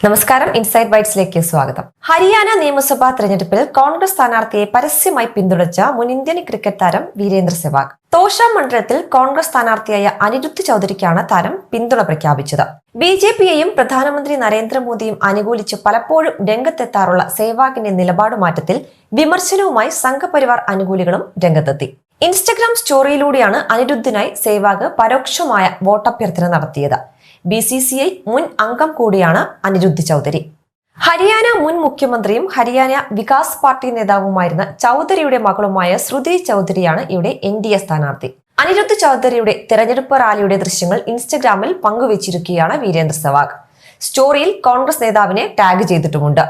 നമസ്കാരം. ഇൻസൈഡ് ബൈറ്റ്സിലേക്ക് സ്വാഗതം. ഹരിയാന നിയമസഭാ തെരഞ്ഞെടുപ്പിൽ കോൺഗ്രസ് സ്ഥാനാർത്ഥിയെ പരസ്യമായി പിന്തുണച്ച മുൻ ഇന്ത്യൻ ക്രിക്കറ്റ് താരം വീരേന്ദ്ര സെവാഗ് തോഷ മണ്ഡലത്തിൽ കോൺഗ്രസ് സ്ഥാനാർത്ഥിയായ അനിരുദ്ധ് ചൌധരിക്കാണ് താരം പിന്തുണ പ്രഖ്യാപിച്ചത്. ബിജെപിയെയും പ്രധാനമന്ത്രി നരേന്ദ്രമോദിയും അനുകൂലിച്ച് പലപ്പോഴും രംഗത്തെത്താറുള്ള സെവാഗിന്റെ നിലപാട് മാറ്റത്തിൽ വിമർശനവുമായി സംഘപരിവാർ അനുകൂലികളും രംഗത്തെത്തി. ഇൻസ്റ്റഗ്രാം സ്റ്റോറിയിലൂടെയാണ് അനിരുദ്ധിനായി സെവാഗ് പരോക്ഷമായ വോട്ടഭ്യർത്ഥന നടത്തിയത്. BCCI മുൻ അംഗം കൂടിയാണ് അനിരുദ്ധ് ചൌധരി. ഹരിയാന മുൻ മുഖ്യമന്ത്രിയും ഹരിയാന വികാസ് പാർട്ടി നേതാവുമായിരുന്ന ചൌധരിയുടെ മകളുമായ ശ്രുതി ചൌധരിയാണ് ഇവിടെ NDA സ്ഥാനാർത്ഥി. അനിരുദ്ധ് ചൌധരിയുടെ തെരഞ്ഞെടുപ്പ് റാലിയുടെ ദൃശ്യങ്ങൾ ഇൻസ്റ്റഗ്രാമിൽ പങ്കുവച്ചിരിക്കുകയാണ് വീരേന്ദ്ര സെവാഗ്. സ്റ്റോറിയിൽ കോൺഗ്രസ് നേതാവിനെ ടാഗ് ചെയ്തിട്ടുമുണ്ട്.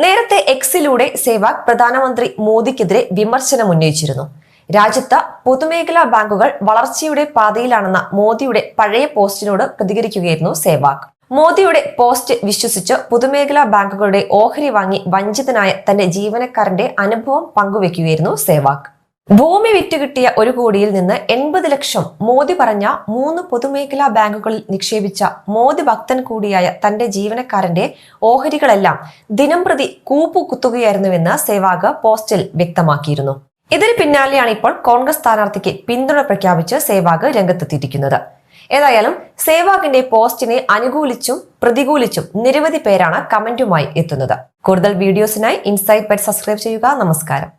നേരത്തെ എക്സിലൂടെ സെവാഗ് പ്രധാനമന്ത്രി മോദിക്കെതിരെ വിമർശനം ഉന്നയിച്ചിരുന്നു. രാജ്യത്ത് പൊതുമേഖലാ ബാങ്കുകൾ വളർച്ചയുടെ പാതയിലാണെന്ന മോദിയുടെ പഴയ പോസ്റ്റിനോട് പ്രതികരിക്കുകയായിരുന്നു സെവാഗ്. മോദിയുടെ പോസ്റ്റ് വിശ്വസിച്ച് പൊതുമേഖലാ ബാങ്കുകളുടെ ഓഹരി വാങ്ങി വഞ്ചിതനായ തന്റെ ജീവനക്കാരന്റെ അനുഭവം പങ്കുവെക്കുകയായിരുന്നു സെവാഗ്. ഭൂമി വിറ്റുകിട്ടിയ 1 കോടിയിൽ നിന്ന് 80 ലക്ഷം മോദി പറഞ്ഞ 3 പൊതുമേഖലാ ബാങ്കുകളിൽ നിക്ഷേപിച്ച മോദി ഭക്തൻ കൂടിയായ തന്റെ ജീവനക്കാരന്റെ ഓഹരികളെല്ലാം ദിനംപ്രതി കൂപ്പുകുത്തുകയായിരുന്നുവെന്ന് സെവാഗ് പോസ്റ്റിൽ വ്യക്തമാക്കിയിരുന്നു. ഇതിന് പിന്നാലെയാണ് ഇപ്പോൾ കോൺഗ്രസ് സ്ഥാനാർത്ഥിക്ക് പിന്തുണ പ്രഖ്യാപിച്ച് സെവാഗ് രംഗത്തെത്തിയിരിക്കുന്നത്. ഏതായാലും സെവാഗിന്റെ പോസ്റ്റിനെ അനുകൂലിച്ചും പ്രതികൂലിച്ചും നിരവധി പേരാണ് കമന്റുമായി എത്തുന്നത്. കൂടുതൽ വീഡിയോസിനായി ഇൻസൈഡ് ബൈറ്റ് സബ്സ്ക്രൈബ് ചെയ്യുക. നമസ്കാരം.